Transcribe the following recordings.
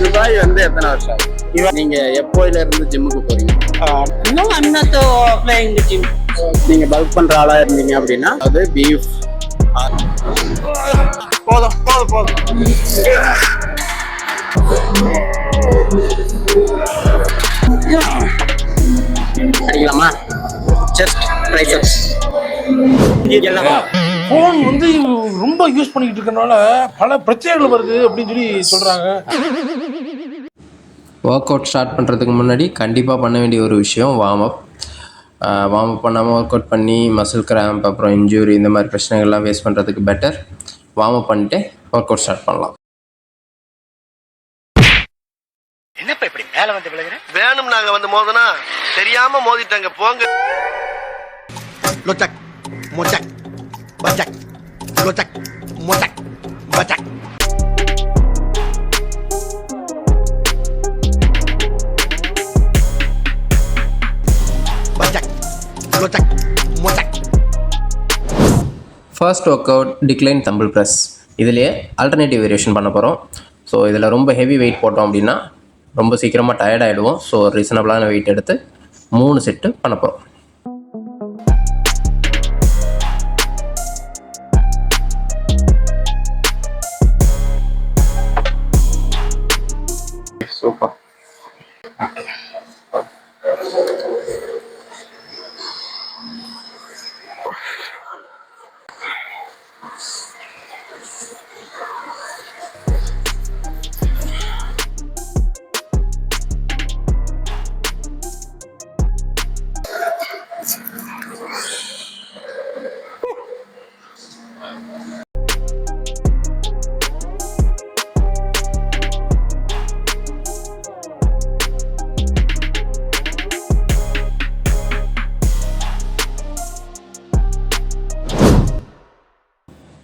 Dubai வந்து எத்தனை வருஷம் ஆகுது? நீங்க எப்போயில இருந்து ஜிம்முக்கு போறீங்க? No, I'm not playing the gym. நீங்க பல்க் பண்ற ஆளா இருந்தீங்க அப்படின்னா அது பீஃப் போதும் போதும் போதும். அடிக்கலாமா? செஸ்ட் ட்ரைசெப்ஸ் போன் வந்து ரொம்ப யூஸ் பண்ணிக்கிட்டு இருக்கனால பல பிரச்சனைகள் வருது அப்படின்னு சொல்லி சொல்றாங்க. ஒர்க் அவுட் ஸ்டார்ட் பண்ணுறதுக்கு முன்னாடி கண்டிப்பாக பண்ண வேண்டிய ஒரு விஷயம் வார்ம் அப் பண்ணாமல் ஒர்க் அவுட் பண்ணி மசில் கிராம்ப் அப்புறம் இன்ஜூரி இந்த மாதிரி பிரச்சனைகள்லாம் ஃபேஸ் பண்ணுறதுக்கு பெட்டர் வார்ம் அப் பண்ணிட்டு ஒர்க் அவுட் ஸ்டார்ட் பண்ணலாம். என்னப்பா இப்படி மேல வந்து விழுகிறேன்? வேணும் நாங்க வந்து மோதனா தெரியாம மோதிட்டாங்க போங்க. லொச்சக் மொச்சக் பச்சக் லொச்சக் மொச்சக் பச்சக். First work out decline dumbbell press. இதுலேயே ஆல்டர்னேட்டிவ் வேரியேஷன் பண்ண போகிறோம். ஸோ இதில் ரொம்ப ஹெவி வெயிட் போட்டோம் அப்படின்னா ரொம்ப சீக்கிரமாக டயர்ட் ஆகிடுவோம். ஸோ ரீசனபிளான வெயிட் எடுத்து 3 செட்டு பண்ண போகிறோம். Super.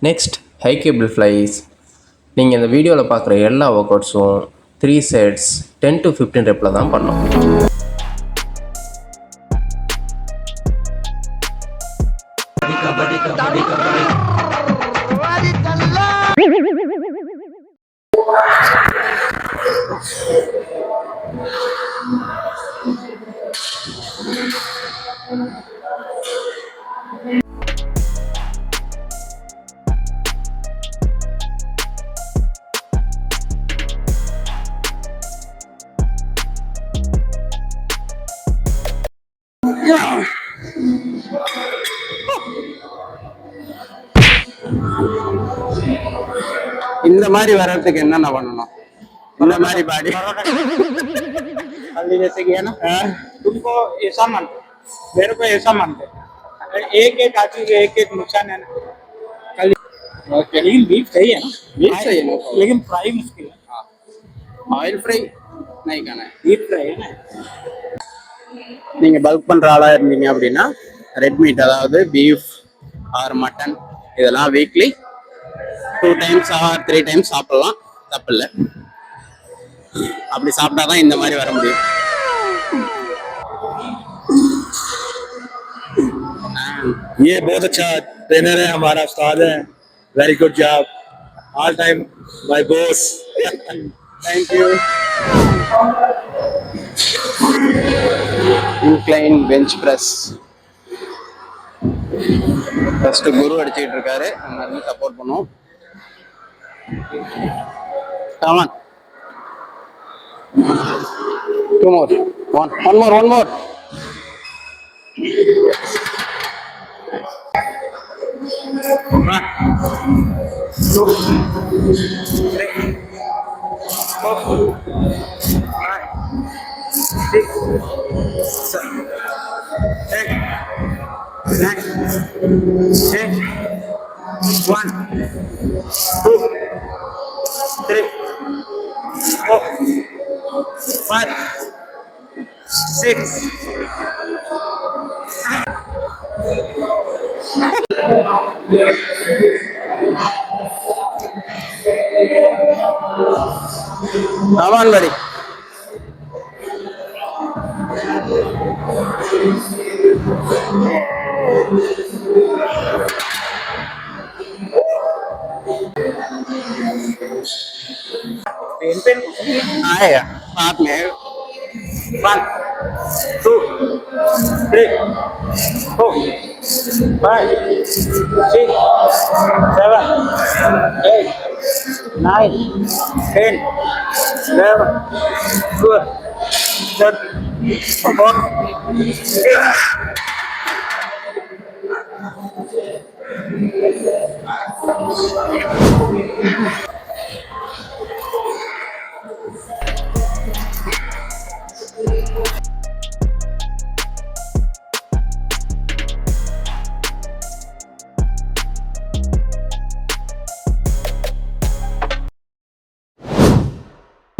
Next high cable flies. நீங்கள் இந்த வீடியோவில் பார்க்குற எல்லா ஒர்க் அவுட்ஸும் 3 செட்ஸ் 10 to 15 ரெப்பில் தான் பண்ணோம். இந்த மாதிரி வர்றதுக்கு என்னென்ன பண்ணணும்? இந்த மாதிரி பாடி जैसे कि है ना, तुमको ऐसा मानते, मेरे को ऐसा मानते, एक एक आदमी के एक एक नुकसान है ना. ओके, लेकिन बीफ सही है ना, बीफ सही है ना, लेकिन फ्राई मुश्किल है. ஆயில் ஃப்ரை नहीं खाना है. बीफ फ्राई है ना. நீங்க பல்க் பண்ற ஆளா இருந்தீங்க அப்படின்னா ரெட் மீட் அதாவது பீஃப் ஆர் மட்டன் இதெல்லாம் வீக்லி 2 times ஆர் 3 times சாப்பிடலாம், தப்பு இல்லை. அப்படி சாப்பிட்டாதான் இந்த மாதிரி வர முடியும். ये बहुत अच्छा ट्रेनर है, हमारा उस्ताद है. Very good job, all time my boss. Thank you. Incline bench press. First guru அடிச்சுட்டு இருக்காரு, நம்ம இருந்து சப்போர்ட் பண்ணுவோம். Come on. 2 more. One more. One, two, three, 4, 5, 6. Come on, buddy. Pen Pen. आएगा साथ में 1, 2, 3, 4, 5, 6, 7, 8, 9, 10, 11, 12, 13, 14.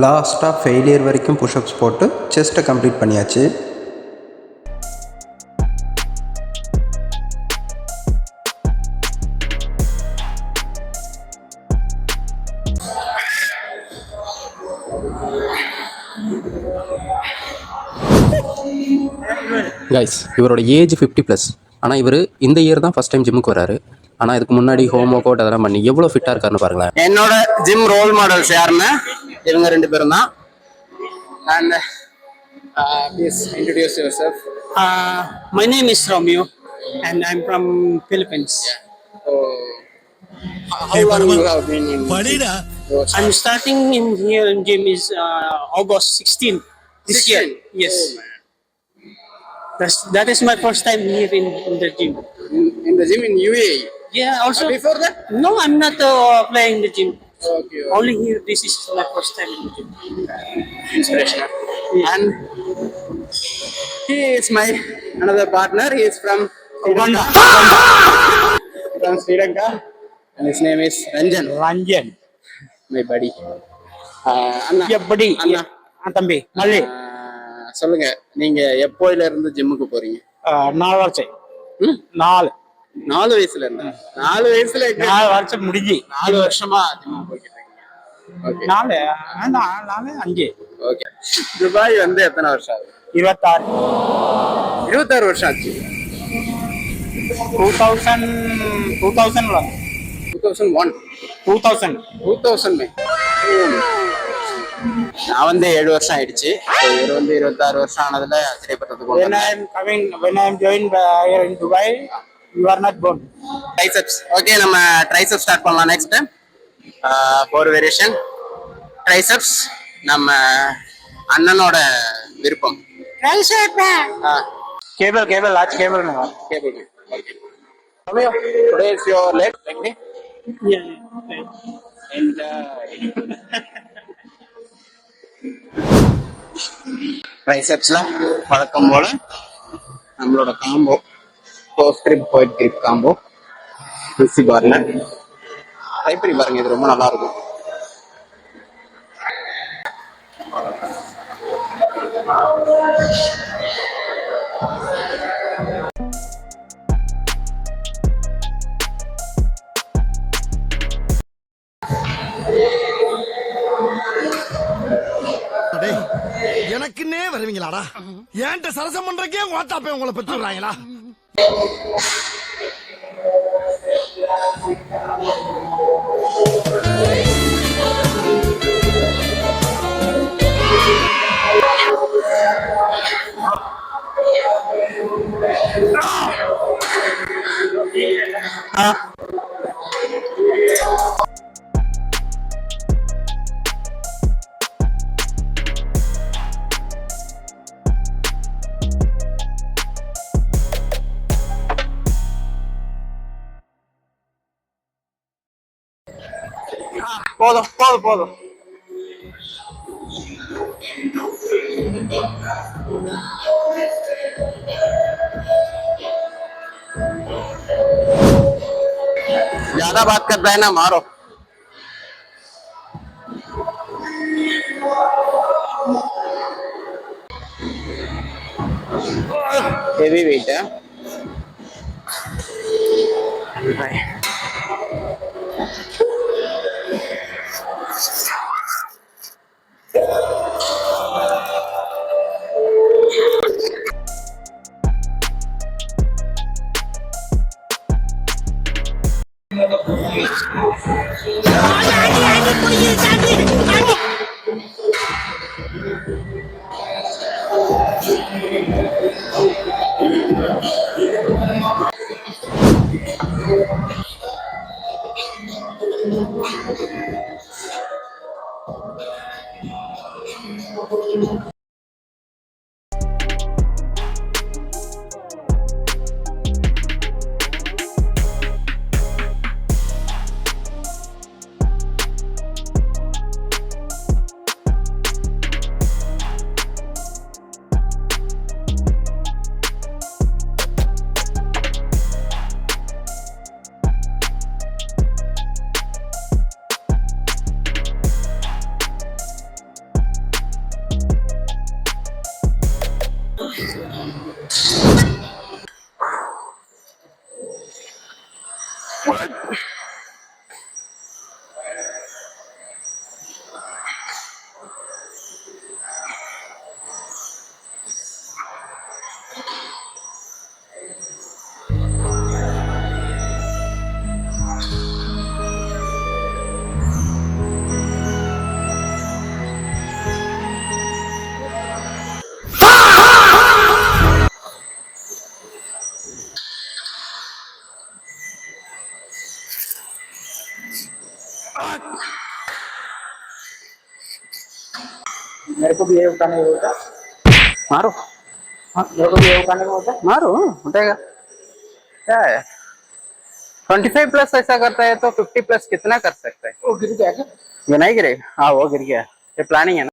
லாஸ்ட்டாக ஃபெயிலியர் வரைக்கும் புஷ்அப்ஸ் போட்டு செஸ்ட்டை கம்ப்ளீட் பண்ணியாச்சு. கைஸ் இவரோட ஏஜ் 50+. ஆனால் இவர் இந்த இயர் தான் ஃபஸ்ட் டைம் ஜிம்முக்கு வராரு. ஆனால் இதுக்கு முன்னாடி ஹோம் ஒர்க் அவுட் அதெல்லாம் பண்ணி எவ்வளோ ஃபிட்டாக இருக்காருன்னு பாருங்களேன். என்னோட ஜிம் ரோல் மாடல்ஸ் யாருன்னா இவங்க 2 பேரும் தான். And please introduce your self. My name is Romeo, and I'm from Philippines. How long you have been in I'm starting in here in gym is August 16 this year. Yes, that is my first time here in the gym. in the gym in UAE? Yeah, also Before that? no, I'm not playing the gym. Okay. Only here. This is my first time in the gym. Inspirational. And he is my another partner. He is from Uganda. From Sri Lanka. And his name is Ranjan. Ranjan. My buddy. அண்ணா எப்படி அண்ணா தம்பி மல்லி சொல்லுங்க, நீங்க எப்போயில இருந்து ஜிம்முக்கு போறீங்க? 4 வருஷம். ம்? 4 வயசுல இருந்து. 4 வயசுல 4 வருஷம் முடிஞ்சு 4 வருஷமா ஜிம்முக்கு போய்கிட்டு இருக்கீங்க. Okay 4 5 okay. துபாய் வந்து எத்தனை வருஷம் ஆகுது? 26 26 வருஷம் ஆச்சு. 2001 2000 மே. நான் வந்து 7 வருஷம் ஆயிடுச்சு. இவர் வந்து 26 வருஷம் ஆனதுல ஆச்சரியப்படுறதுக்கு when I am joined here in Dubai, you are not born. Triceps. Okay, நம்ம ட்ரைசெப்ஸ் ஸ்டார்ட் பண்ணலாம். நெக்ஸ்ட் ஒரு வேரியேஷன் ட்ரைசெப்ஸ். நம்ம அண்ணனோட விருப்பம். Cable large cable na. Cable. Okay. Today is your leg technique. Yeah. And ட்ரைசெப்ஸ்ல வழக்கம் போல நம்மளோட combo post grip போயிட் கிரிப் காம்போ பிசி பார்ல ட்ரை பண்ணி பாருங்க. இது ரொம்ப நல்லா இருக்கும். எனக்குன்னே வருவீங்களாடா? ஏன்ட்ட சரசம் பண்றக்கே ஓட்டாப்பே உங்களை பெற்று விடுறாங்களா? போதும். ज्यादा बात करता है ना, मारो. हेवी वेट है. मेरे को भी ये उठाने को होता। मारो। हाँ, मेरे को भी ये उठाने को होता। मारो, उठेगा। क्या है 25 प्लस ऐसा करता है तो 50 प्लस कितना कर सकता है? वो गिर गया क्या? ये नहीं गिरेगा। हाँ वो गिर गया। ये प्लानिंग है ना।